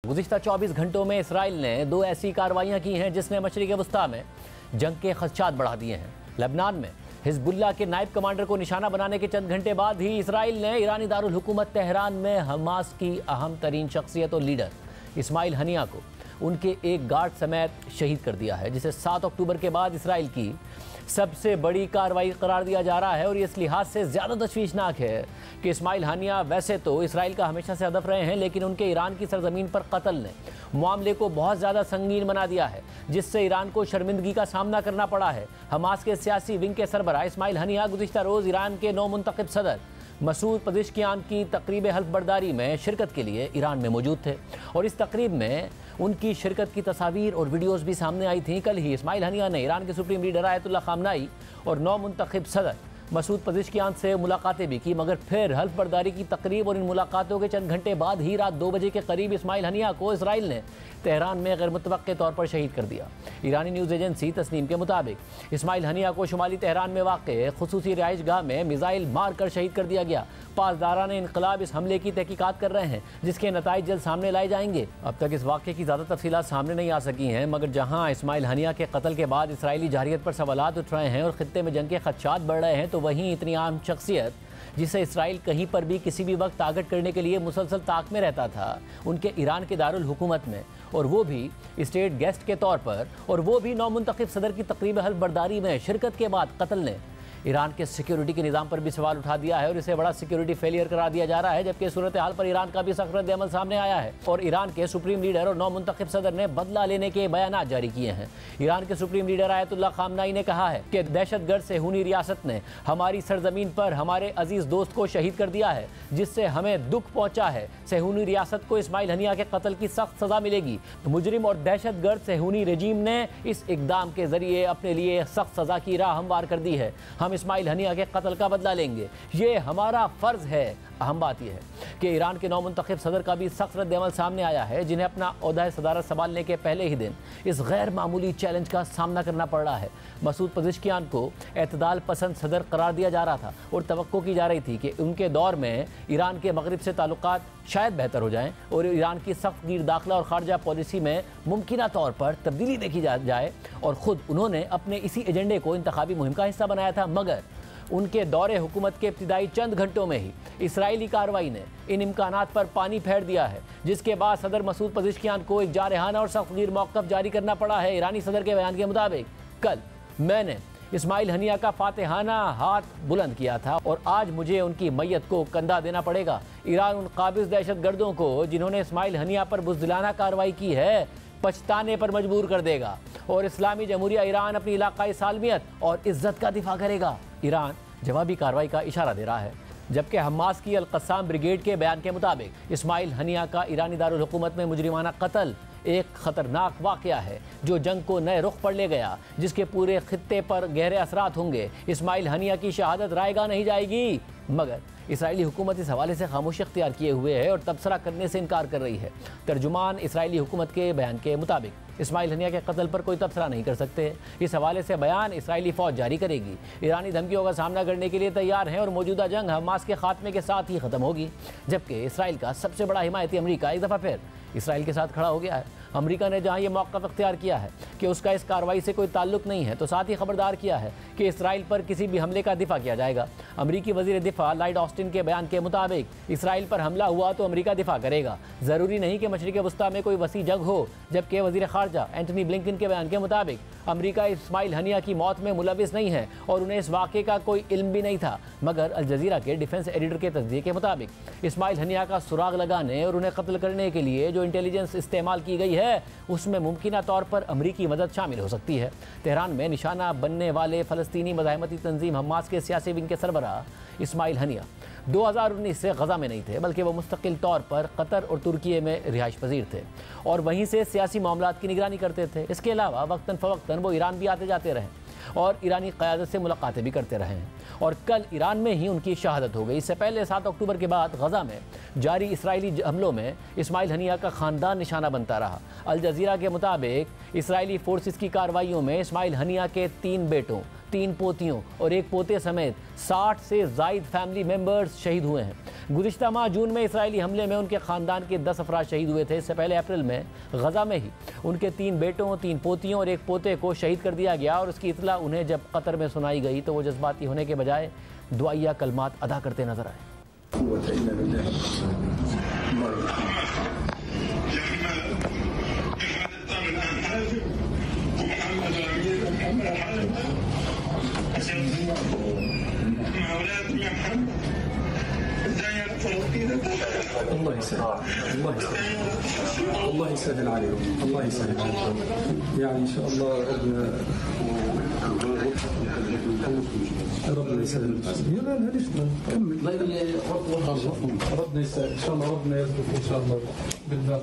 गुज़िश्ता 24 घंटों में इसराइल ने 2 ऐसी कार्रवाइयाँ की हैं जिसने मशरिक़ वस्ता में जंग के खदशात बढ़ा दिए हैं। लेबनान में हिज़्बुल्लाह के नायब कमांडर को निशाना बनाने के चंद घंटे बाद ही इसराइल ने ईरानी दारुल हुकूमत तेहरान में हमास की अहम तरीन शख्सियत और लीडर इस्माइल हनिया को उनके एक गार्ड समेत शहीद कर दिया है, जिसे 7 अक्टूबर के बाद इसराइल की सबसे बड़ी कार्रवाई करार दिया जा रहा है। और ये इस लिहाज से ज़्यादा तशवीशनाक है कि इस्माइल हनिया वैसे तो इसराइल का हमेशा से हदफ रहे हैं, लेकिन उनके ईरान की सरजमीन पर कत्ल ने मामले को बहुत ज़्यादा संगीन बना दिया है, जिससे ईरान को शर्मिंदगी का सामना करना पड़ा है। हमास के सियासी विंग के सरबराह इस्माइल हनिया गुज़िश्ता रोज़ ईरान के नौ मुंतखब सदर मसूद पज़ेश्कियान की तकरीब हल्फ बर्दारी में शिरकत के लिए ईरान में मौजूद थे और इस तकरीब में उनकी शिरकत की तस्वीर और वीडियोज़ भी सामने आई थी। कल ही इस्माइल हनिया ने ईरान के सुप्रीम लीडर आयतुल्लाह खामनाई और नौ मुंतखब सदर मसूद पज़ेश्कियान से मुलाकातें भी की, मगर फिर हल्फ बर्दारी की तकरीब और इन मुलाकातों के चंद घंटे बाद ही रात 2 बजे के करीब इस्माइल हनिया को इसराइल ने तेहरान में गैर मुतवक्के तौर पर शहीद कर दिया। ईरानी न्यूज़ एजेंसी तस्नीम के मुताबिक इस्माइल हनिया को शुमाली तेहरान में वाक़े खुसूसी रिहाइशगाह में मिसाइल मार कर शहीद कर दिया गया। पासदारान इनकलाब इस हमले की तहकीकात कर रहे हैं, जिसके नताइज जल्द सामने लाए जाएंगे। अब तक इस वाक़े की ज़्यादा तफसीलात सामने नहीं आ सकी हैं, मगर जहाँ इस्माइल हनिया के कत्ल के बाद इसराइली जारहियत पर सवालात उठ रहे हैं और ख़ित्ते में जंग के खदशात बढ़ रहे हैं, तो वहीं इतनी आम शख्सियत जिसे इसराइल कहीं पर भी किसी भी वक्त टारगेट करने के लिए मुसलसल ताक में रहता था, उनके ईरान के दारुल हुकूमत में, और वो भी स्टेट गेस्ट के तौर पर, और वो भी नौ मुंतखब सदर की तकरीब हल्फ बर्दारी में शिरकत के बाद कत्ल ने ईरान के सिक्योरिटी के निज़ाम पर भी सवाल उठा दिया है और इसे बड़ा सिक्योरिटी फेलियर करार दिया जा रहा है। जबकि सूरत हाल पर ईरान का भी सख्त रद्द-ए-अमल सामने आया है और ईरान के सुप्रीम लीडर और नौ मुंतखब सदर ने बदला लेने के बयानात जारी किए हैं। ईरान के सुप्रीम लीडर आयतुल्लाह खामनाई ने कहा है कि दहशतगर्द सेहूनी रियासत ने हमारी सरजमीन पर हमारे अजीज दोस्त को शहीद कर दिया है, जिससे हमें दुख पहुंचा है। सेहूनी रियासत को इस्माइल हनिया के कत्ल की सख्त सजा मिलेगी। मुजरिम और दहशतगर्द सेहूनी रजीम ने इस इकदाम के जरिए अपने लिए सख्त सजा की राह हमवार कर दी है। हम इस्माइल हनिया के कत्ल का बदला लेंगे, ये हमारा फर्ज है। अहम बात यह है कि ईरान के नौ मुंतखब सदर का भी सख्त रद्द-ए-अमल सामने आया है, जिन्हें अपना ओहदा सदारत संभालने के पहले ही दिन इस गैर मामूली चैलेंज का सामना करना पड़ रहा है। मसूद पज़ेश्कियान को एतदाल पसंद सदर करार दिया जा रहा था और तवक्को की जा रही थी कि उनके दौर में ईरान के मगरिब से ताल्लुकात शायद बेहतर हो जाएं और ईरान की सख्त गिर दाखिला और खारजा पॉलिसी में मुमकिना तौर पर तब्दीली देखी जाए, और ख़ुद उन्होंने अपने इसी एजेंडे को इंतखाबी मुहिम का हिस्सा बनाया था। मगर उनके दौरे हुकूमत के इब्तिदाई चंद घंटों में ही इसराइली कार्रवाई ने इन इम्कानात पर पानी फेर दिया है, जिसके बाद सदर मसूद पज़ेश्कियान को एक जारहाना और सख्तगीर मौक़िफ़ जारी करना पड़ा है। ईरानी सदर के बयान के मुताबिक कल मैंने इस्माइल हनिया का फातिहाना हाथ बुलंद किया था और आज मुझे उनकी मैयत को कंधा देना पड़ेगा। ईरान उन काबिज़ दहशतगर्दों को जिन्होंने इस्माइल हनिया पर बुज़दिलाना कार्रवाई की है पछताने पर मजबूर कर देगा और इस्लामी जमहूरिया ईरान अपनी इलाकाई सालमियत और इज्जत का दिफा करेगा। ईरान जवाबी कार्रवाई का इशारा दे रहा है, जबकि हमास की अल-क़स्साम ब्रिगेड के बयान के मुताबिक इस्माइल हनिया का ईरानी दारुल हुकूमत में मुजरिमाना कत्ल एक ख़तरनाक वाक़या है जो जंग को नए रुख पर ले गया, जिसके पूरे खित्ते पर गहरे असरात होंगे। इस्माइल हनिया की शहादत रायगा नहीं जाएगी, मगर इसराइली हुकूमत इस हवाले से खामोशी अख्तियार किए हुए है और तबसरा करने से इनकार कर रही है। तर्जुमान इसराइली हुकूमत के बयान के मुताबिक इस्माइल हनिया के कत्ल पर कोई तबसरा नहीं कर सकते। इस हवाले से बयान इसराइली फ़ौज जारी करेगी। ईरानी धमकियों का सामना करने के लिए तैयार हैं और मौजूदा जंग हमास के खात्मे के साथ ही ख़त्म होगी। जबकि इसराइल का सबसे बड़ा हिमायती अमरीका एक दफ़ा फिर इसराइल के साथ खड़ा हो गया है। अमेरिका ने जहां ये मौक़िफ़ अख्तियार किया है कि उसका इस कार्रवाई से कोई ताल्लुक नहीं है, तो साथ ही खबरदार किया है कि इसराइल पर किसी भी हमले का दिफा किया जाएगा। अमरीकी वज़ीर दिफा लॉयड ऑस्टिन के बयान के मुताबिक इसराइल पर हमला हुआ तो अमरीका दिफा करेगा, ज़रूरी नहीं कि मशरिक़ वस्ता में कोई वसी जंग हो। जबकि वज़ीर ख़ारजा एंटनी ब्लिंकन के बयान के मुताबिक अमरीका इस्माइल हनिया की मौत में मुलविस नहीं है और उन्हें इस वाक़े का कोई इल्म भी नहीं था। मगर अल जज़ीरा के डिफेंस एडिटर के तस्दीक के मुताबिक इस्माइल हनिया का सुराग लगाने और उन्हें कत्ल करने के लिए जो इंटेलिजेंस इस्तेमाल की गई है, उसमें मुमकिना तौर पर अमरीकी मदद शामिल हो सकती है। तेहरान में निशाना बनने वाले फ़लस्तीनी मज़ाहमती तंजीम हमास के सियासी विंग के सरबराह इस्माइल हनिया 2019 से गज़ा में नहीं थे, बल्कि वो मुस्तकिल तौर पर कतर और तुर्की में रिहाइश पजीर थे और वहीं से सियासी मामलात की निगरानी करते थे। इसके अलावा वक्तन फ़वक्तन वो ईरान भी आते जाते रहे। और ईरानी क़यादत से मुलाकातें भी करते रहे हैं और कल ईरान में ही उनकी शहादत हो गई। इससे पहले 7 अक्टूबर के बाद गजा में जारी इसराइली हमलों में इस्माइल हनिया का ख़ानदान निशाना बनता रहा। अल जज़ीरा के मुताबिक इसराइली फोर्सेस की कार्रवाइयों में इस्माइल हनिया के 3 बेटों, 3 पोतियों और 1 पोते समेत 60 से ज़ायद फैमिली मेम्बर्स शहीद हुए हैं। गुज़िश्ता माह जून में इसराइली हमले में उनके ख़ानदान के 10 अफराद शहीद हुए थे। इससे पहले अप्रैल में गजा में ही उनके 3 बेटों, 3 पोतियों और 1 पोते को शहीद कर दिया गया और उसकी इत्तला उन्हें जब कतर में सुनाई गई तो वो जज्बाती होने के बजाय दुआइया कलमात अदा करते नजर आए। الله يسهل عليهم الله يسهل يعني ان شاء الله ربنا يسهل يلا معليش نكمل ربنا يسهل ان شاء الله ربنا يرزقك ان شاء الله بالله।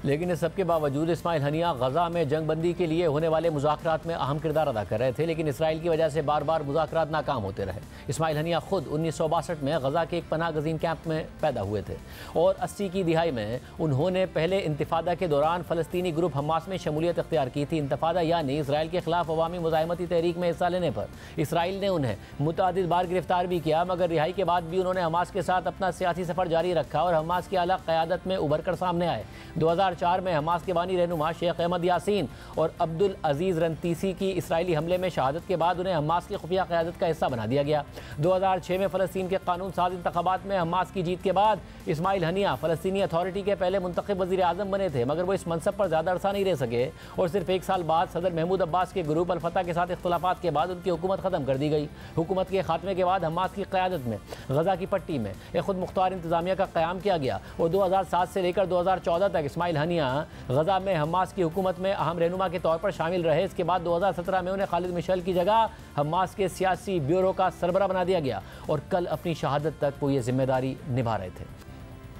लेकिन इस सबके बावजूद इस्माइल हनिया गजा में जंगबंदी के लिए होने वाले मुज़ाकरात में अहम किरदार अदा कर रहे थे, लेकिन इसराइल की वजह से बार बार मुज़ाकरात नाकाम होते रहे। इस्माइल हनिया खुद 1962 में गजा के एक पनाह गज़ीन कैंप में पैदा हुए थे और 80 की दिहाई में उन्होंने पहले इंतिफादा के दौरान फ़लस्तीनी ग्रुप हमास में शमूलियत इख्तियार की थी। इंतिफादा यानी इसराइल के खिलाफ अवामी मुज़ाहमती तहरीक में हिस्सा लेने पर इसराइल ने उन्हें मुतअद्दिद बार गिरफ्तार भी किया, मगर रिहाई के बाद भी उन्होंने हमास के साथ अपना सियासी सफ़र जारी रखा और हमास की आला क़यादत में उभर कर सामने आए। 2004 में हमास के बानी रहनुमा शेख अहमद यासीन और अब्दुल अजीज़ रंतीसी की इसराइली हमले में शहादत के बाद उन्हें हमास की खुफिया क़यादत का हिस्सा बना दिया गया। 2006 में फ़लस्तीन के कानून साज इंतखाबात में हमास की जीत के बाद इस्माइल हनिया फ़लस्तीनी अथॉरिटी के पहले मुंतखब वज़ीर आज़म बने थे, मगर वो इस मनसब पर ज़्यादा अरसा नहीं रह सके और सिर्फ 1 साल बाद सदर महमूद अब्बास के ग्रुप अल-फतह के साथ इख्तिलाफ़ात के बाद उनकी हुकूमत ख़त्म कर दी गई। हुकूमत के खात्मे के बाद हमास की क़यादत में गजा की पट्टी में एक खुद मुख्तार इंतज़ामिया का क़याम किया गया और 2007 से लेकर 2014 तक इस्माइल हनिया गजा में हमास की हुकूमत में अहम रहनुमा के तौर पर शामिल रहे। इसके बाद 2017 में उन्हें खालिद मिशेल की जगह हमास के सियासी ब्यूरो का सरबरा बना दिया गया और कल अपनी शहादत तक वो ये जिम्मेदारी निभा रहे थे।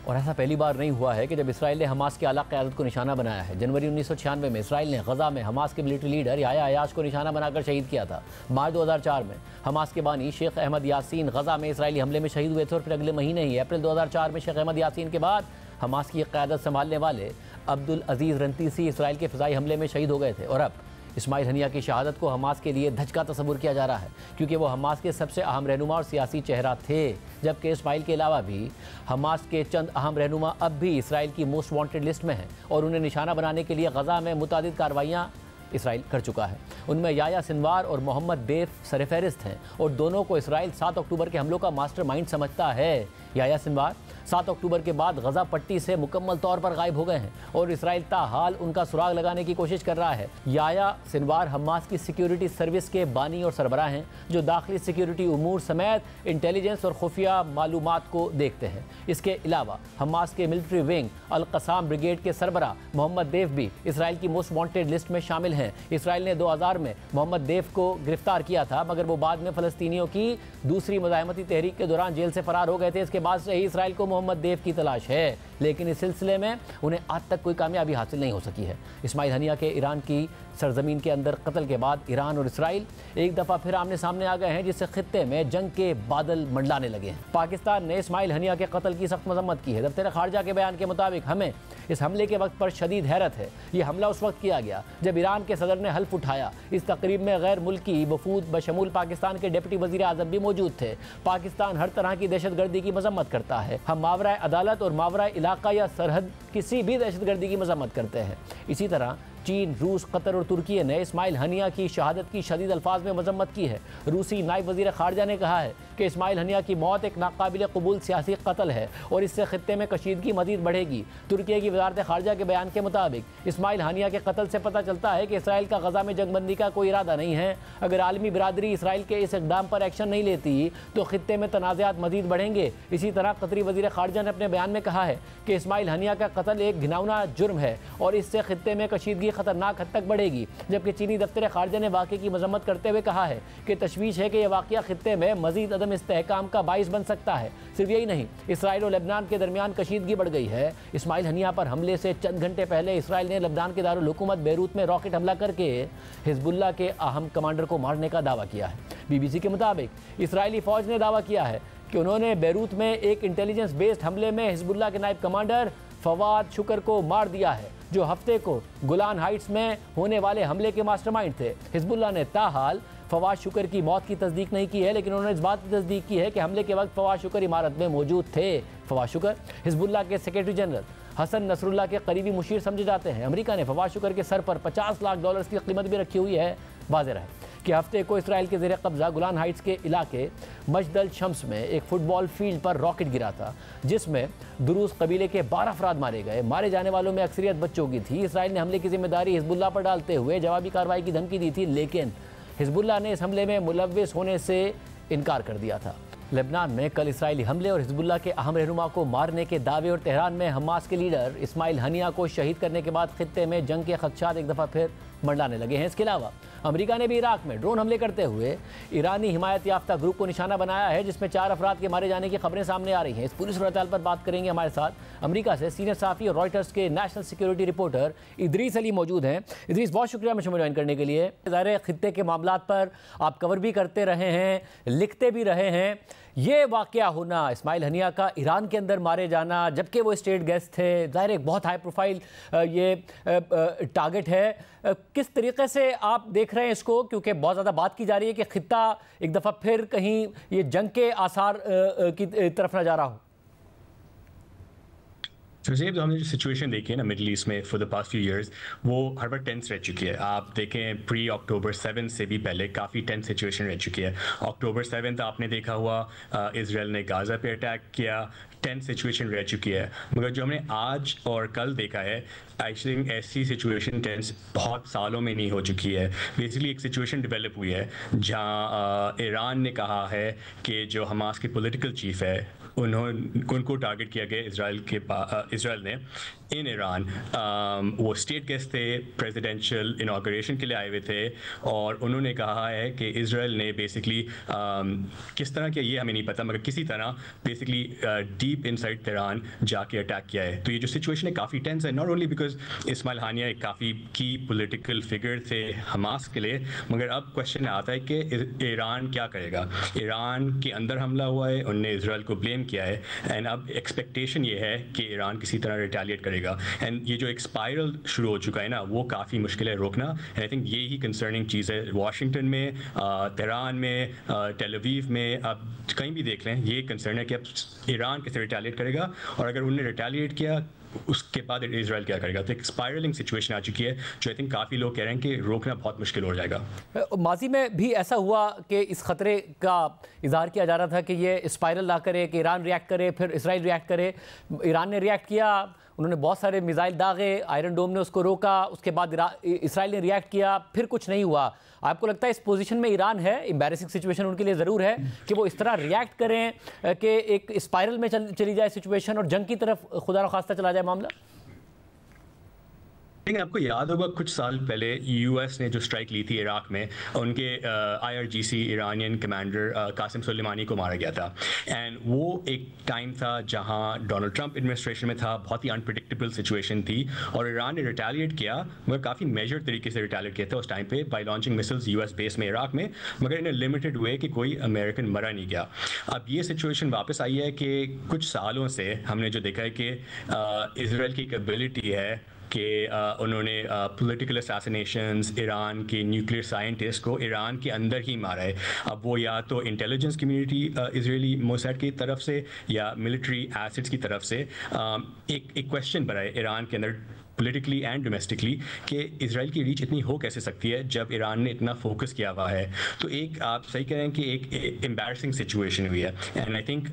और ऐसा पहली बार नहीं हुआ है कि जब इसराइल ने हमास की आला क़यादत को निशाना बनाया है। जनवरी 1996 में इसराइल ने गजा में हमास के मिलिट्री लीडर याह्या अयाश को निशाना बनाकर शहीद किया था। मार्च 2004 में हमास के बानी शेख अहमद यासीन गजा में इसराइली हमले में शहीद हुए थे और फिर अगले महीने ही अप्रैल 2004 में शेख अहमद यासीन के बाद हमास की क़यादत संभालने वाले अब्दुल अजीज़ रंतीसी इसराइल के फ़िज़ाई हमले में शहीद हो गए थे। और अब इस्माइल हनिया की शहादत को हमास के लिए धचका तस्वुर किया जा रहा है, क्योंकि वो हमास के सबसे अहम रहनुमा और सियासी चेहरा थे, जबकि इस्माइल के अलावा भी हमास के चंद अहम रहनुमा अब भी इसराइल की मोस्ट वांटेड लिस्ट में हैं और उन्हें निशाना बनाने के लिए गजा में मुतादिद कार्रवाइयाँ इसराइल कर चुका है। उनमें याह्या सिनवार और मोहम्मद देफ सरफहरिस्त हैं और दोनों को इसराइल 7 अक्टूबर के हमलों का मास्टरमाइंड समझता है। याह्या सिनवार 7 अक्टूबर के बाद गजा पट्टी से मुकम्मल तौर पर गायब हो गए हैं और इसराइल ताहाल उनका सुराग लगाने की कोशिश कर रहा है। याह्या सिनवार हमास की सिक्योरिटी सर्विस के बानी और सरबराह हैं, जो दाखिली सिक्योरिटी उमूर समेत इंटेलिजेंस और खुफिया मालूमात को देखते हैं। इसके अलावा हमास के मिलिट्री विंग अल क़साम ब्रिगेड के सरबराह मोहम्मद देफ भी इसराइल की मोस्ट वांटेड लिस्ट में शामिल हैं। इसराइल ने 2000 में मोहम्मद देफ को गिरफ्तार किया था, मगर वो बाद में फ़लस्तीनियों की दूसरी मुज़ाहमती तहरीक के दौरान जेल से फ़रार हो गए थे। इसके बाद से ही इसराइल को मोहम्मद देफ की तलाश है, लेकिन इस सिलसिले में उन्हें आज तक कोई कामयाबी हासिल नहीं हो सकी है। इस्माइल हनिया के ईरान की सरजमीन के अंदर कत्ल के बाद ईरान और इसराइल एक दफ़ा फिर आमने सामने आ गए हैं, जिससे खित्ते में जंग के बादल मंडलाने लगे हैं। पाकिस्तान ने इस्माइल हनिया के कत्ल की सख्त मजम्मत की है। दफ्तर खारजा के बयान के मुताबिक हमें इस हमले के वक्त पर शदीद हैरत है। ये हमला उस वक्त किया गया जब ईरान के सदर ने हल्फ उठाया। इस तकरीब में गैर मुल्की वफूद बशमूल पाकिस्तान के डिप्टी वज़ीर आज़म भी मौजूद थे। पाकिस्तान हर तरह की दहशतगर्दी की मजम्मत करता है। हम मावरा अदालत और मावरा इलाका या सरहद किसी भी दहशतगर्दी की मजम्मत करते हैं। इसी तरह चीन, रूस, कतर और तुर्की ने इस्माइल हनिया की शहादत की शदीद अल्फाज में मजम्मत की है। रूसी नायब वज़ीर ख़ारजा ने कहा है कि इस्माइल हनिया की मौत एक नाकाबिल कबूल सियासी कत्ल है और इससे खित्ते में कशीदगी मज़ीद बढ़ेगी। तुर्की की वज़ारत ख़ारजा के बयान के मुताबिक इस्माइल हनिया के कत्ल से पता चलता है कि इसराइल का गजा में जंगबंदी का कोई इरादा नहीं है। अगर आलमी बिरादरी इसराइल के इस इक़दाम पर एक्शन नहीं लेती तो खित्ते में तनाज़ात मज़ीद बढ़ेंगे। इसी तरह कतरी वज़ीर ख़ारजा ने अपने बयान में कहा है कि इस्माइल हनिया का कत्ल एक घिनौना जुर्म है और इससे खित्ते में कशीदगी भी खतरनाक हद तक बढ़ेगी। जबकि चीनी दफ्तर खारजा ने वाक़े की मजम्मत करते हुए कहा है कि तशवीश है कि यह वाक़या खित्ते में मजीद अदम इस्तेहकाम का बाइस बन सकता है। सिर्फ यही नहीं, इसराइल और लेबनान के दरमियान कशीदगी बढ़ गई है। इस्माइल हनिया पर हमले से चंद घंटे पहले इसराइल ने लेबनान के दारुल हुकूमत बेरूत में रॉकेट हमला करके हिजबुल्लाह के अहम कमांडर को मारने का दावा किया है। BBC के मुताबिक इसराइली फ़ौज ने दावा किया है कि उन्होंने बेरूत में एक इंटेलिजेंस बेस्ड हमले में हिजबुल्लाह के नायब कमांडर फवाद शुक्र को मार दिया है, जो हफ्ते को गुलान हाइट्स में होने वाले हमले के मास्टरमाइंड थे। हिजबुल्लाह ने ताहाल फवाद शुक्र की मौत की तस्दीक नहीं की है, लेकिन उन्होंने इस बात की तस्दीक की है कि हमले के वक्त फवाद शुक्र इमारत में मौजूद थे। फवाद शुक्र हिजबुल्लाह के सेक्रेटरी जनरल हसन नसरुल्लाह के करीबी मुशीर समझे जाते हैं। अमेरिका ने फवाद शुक्र के सर पर $50 लाख की कीमत भी रखी हुई है। वाज़ेह है कि हफ्ते को इसराइल के ज़ेर कब्ज़ा गुलान हाइट्स के इलाके मजदल शम्स में एक फुटबॉल फील्ड पर रॉकेट गिरा था, जिसमें दुरूस कबीले के 12 अफराद मारे गए। मारे जाने वालों में अक्सरियत बच्चों की थी। इसराइल ने हमले की जिम्मेदारी हिजबुल्लाह पर डालते हुए जवाबी कार्रवाई की धमकी दी थी, लेकिन हिजबुल्लाह ने इस हमले में मुलव्विस होने से इनकार कर दिया था। लेबनान में कल इसराइली हमले और हिजबुल्लाह के अहम रहनुमा को मारने के दावे और तेहरान में हमास के लीडर इस्माइल हनिया को शहीद करने के बाद खित्ते में जंग के खदशात एक दफ़ा फिर मंडलाने लगे हैं। इसके अलावा अमेरिका ने भी इराक में ड्रोन हमले करते हुए ईरानी हिमायत याफ्ता ग्रुप को निशाना बनाया है, जिसमें 4 अफराद के मारे जाने की खबरें सामने आ रही हैं। इस पूरी सूरत-ए-हाल पर बात करेंगे हमारे साथ अमेरिका से सीनियर सहाफ़ी और रॉयटर्स के national security reporter Idris Ali मौजूद हैं। इदरीस, बहुत शुक्रिया मुझे ज्वाइन करने के लिए। ज़ाहिर खित्ते के मामलात पर आप कवर भी करते रहे हैं, लिखते भी रहे हैं। ये वाक़या होना, इस्माइल हनिया का ईरान के अंदर मारे जाना, जबकि वो स्टेट गेस्ट थे, ज़ाहिर एक बहुत हाई प्रोफाइल ये टारगेट है। किस तरीके से आप देख रहे हैं इसको, क्योंकि बहुत ज़्यादा बात की जा रही है कि खित्ता एक दफ़ा फिर कहीं ये जंग के आसार की तरफ न जा रहा हो। ज़ेब, हमने जो सिचुएशन देखी है ना मिडल ईस्ट में for the past few years, वो हर बार टेंस रह चुकी है। आप देखें प्री अक्टूबर 7 से भी पहले काफ़ी टेंस सिचुएशन रह चुकी है। अक्टूबर 7 आपने देखा हुआ इजराइल ने गाज़ा पे अटैक किया, टेंस सिचुएशन रह चुकी है। मगर जो हमने आज और कल देखा है, आई थिंक ऐसी सिचुएशन टेंस बहुत सालों में नहीं हो चुकी है। बेसिकली एक सिचुएशन डेवलप हुई है जहां ईरान ने कहा है कि जो हमास के पॉलिटिकल चीफ है उनको टारगेट किया गया इजराइल ने इन ईरान। वो स्टेट गेस्ट थे, प्रेसिडेंशियल इनॉग्रेशन के लिए आए हुए थे, और उन्होंने कहा है कि इजराइल ने बेसिकली किस तरह किया ये हमें नहीं पता, मगर किसी तरह बेसिकली डीप इनसाइड तेहरान जाके अटैक किया है। तो ये जो सिचुएशन है काफ़ी टेंस है, नॉट ओनली बिकॉज इस्माइल हानिया एक काफ़ी की पॉलिटिकल फिगर थे हमास के लिए, मगर अब क्वेश्चन आता है कि ईरान क्या करेगा। ईरान के अंदर हमला हुआ है, उनने इजराइल को ब्लेम किया है, एंड अब एक्सपेक्टेशन ये है कि ईरान किसी तरह रिटेलिएट करेगा। एंड ये जो एक स्पाइरल शुरू हो चुका है ना, वो काफ़ी मुश्किल है रोकना। एंड आई थिंक ये ही कंसर्निंग चीज़ है। वाशिंगटन में, तेहरान में, टेल अवीव में, अब कहीं भी देख लें, ये कंसर्न है कि अब ईरान कैसे रिटेलिएट करेगा, और अगर उन्होंने रिटेलिएट किया उसके बाद इजराइल क्या करेगा। तो एक स्पाइरलिंग सिचुएशन आ चुकी है जो आई थिंक काफ़ी लोग कह रहे हैं कि रोकना बहुत मुश्किल हो जाएगा। माजी में भी ऐसा हुआ कि इस खतरे का इजहार किया जा रहा था कि ये स्पाइरल ना करे, कि ईरान रिएक्ट करे फिर इजराइल रिएक्ट करे। ईरान ने रिएक्ट किया, उन्होंने बहुत सारे मिसाइल दागे, आयरन डोम ने उसको रोका, उसके बाद इसराइल ने रिएक्ट किया, फिर कुछ नहीं हुआ। आपको लगता है इस पोजीशन में ईरान है, एम्बैरेसिंग सिचुएशन उनके लिए ज़रूर है कि वो इस तरह रिएक्ट करें कि एक स्पाइरल में चली जाए सिचुएशन और जंग की तरफ खुदा न खास्ता चला जाए मामला? आपको याद होगा कुछ साल पहले यूएस ने जो स्ट्राइक ली थी इराक में, उनके IRGC Iranian commander Qasem Soleimani को मारा गया था। एंड वो एक टाइम था जहां डोनाल्ड ट्रंप एडमिनिस्ट्रेशन में था, बहुत ही अनप्रेडिक्टेबल सिचुएशन थी, और ईरान ने रिटेलिएट किया, मगर काफ़ी मेजर तरीके से रिटेलिएट किया था उस टाइम पे bye launching missiles US base में इराक में, मगर इन लिमिटेड वे कि कोई अमेरिकन मरा नहीं गया। अब ये सिचुएशन वापस आई है कि कुछ सालों से हमने जो देखा है कि इजराइल की एक एबिलिटी है कि उन्होंने पॉलिटिकल असैसिनेशंस, ईरान के न्यूक्लियर साइंटिस्ट को ईरान के अंदर ही मारा है। अब वो या तो इंटेलिजेंस कम्युनिटी इजरायली मोसाद की तरफ से या मिलिट्री एसेट्स की तरफ से। एक क्वेश्चन बना है ईरान के अंदर पॉलिटिकली एंड डोमेस्टिकली कि इजराइल की रीच इतनी हो कैसे सकती है जब ईरान ने इतना फोकस किया हुआ है। तो एक आप सही कह रहे हैं कि एक एम्बैरसिंग सिचुएशन हुई है, एंड आई थिंक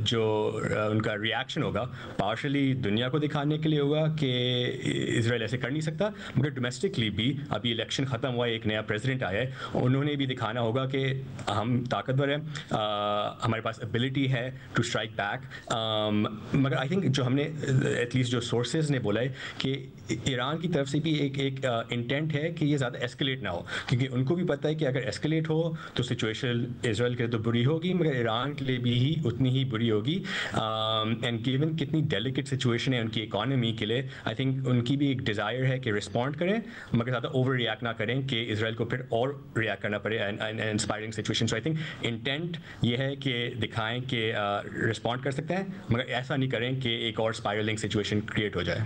जो उनका रिएक्शन होगा पार्शली दुनिया को दिखाने के लिए होगा कि इजराइल ऐसे कर नहीं सकता, मगर डोमेस्टिकली भी अभी इलेक्शन ख़त्म हुआ है, एक नया प्रेसिडेंट आया है, उन्होंने भी दिखाना होगा कि हम ताकतवर हैं, हमारे पास एबिलिटी है टू स्ट्राइक बैक। मगर आई थिंक जो हमने एटलीस्ट जो सोर्सेज ने बोला है कि ईरान की तरफ से भी एक इंटेंट है कि ये ज़्यादा एस्केलेट ना हो, क्योंकि उनको भी पता है कि अगर एस्केलेट हो तो सिचुएशन इजराइल के लिए तो बुरी होगी, मगर ईरान के लिए भी उतनी ही बुरी होगी। एंड गिवन कितनी डेलिकेट सिचुएशन है उनकी इकॉनमी के लिए, आई थिंक उनकी भी एक डिज़ायर है कि रिस्पॉन्ड करें, मगर ज़्यादा ओवर रिएक्ट ना करें कि इजराइल को फिर और रिएक्ट करना पड़े। And inspiring situation, so I think intent ये है कि दिखाएं कि रिस्पॉन्ड कर सकते हैं, मगर ऐसा नहीं करें कि एक और स्पायरलिंग सिचुएशन क्रिएट हो जाए।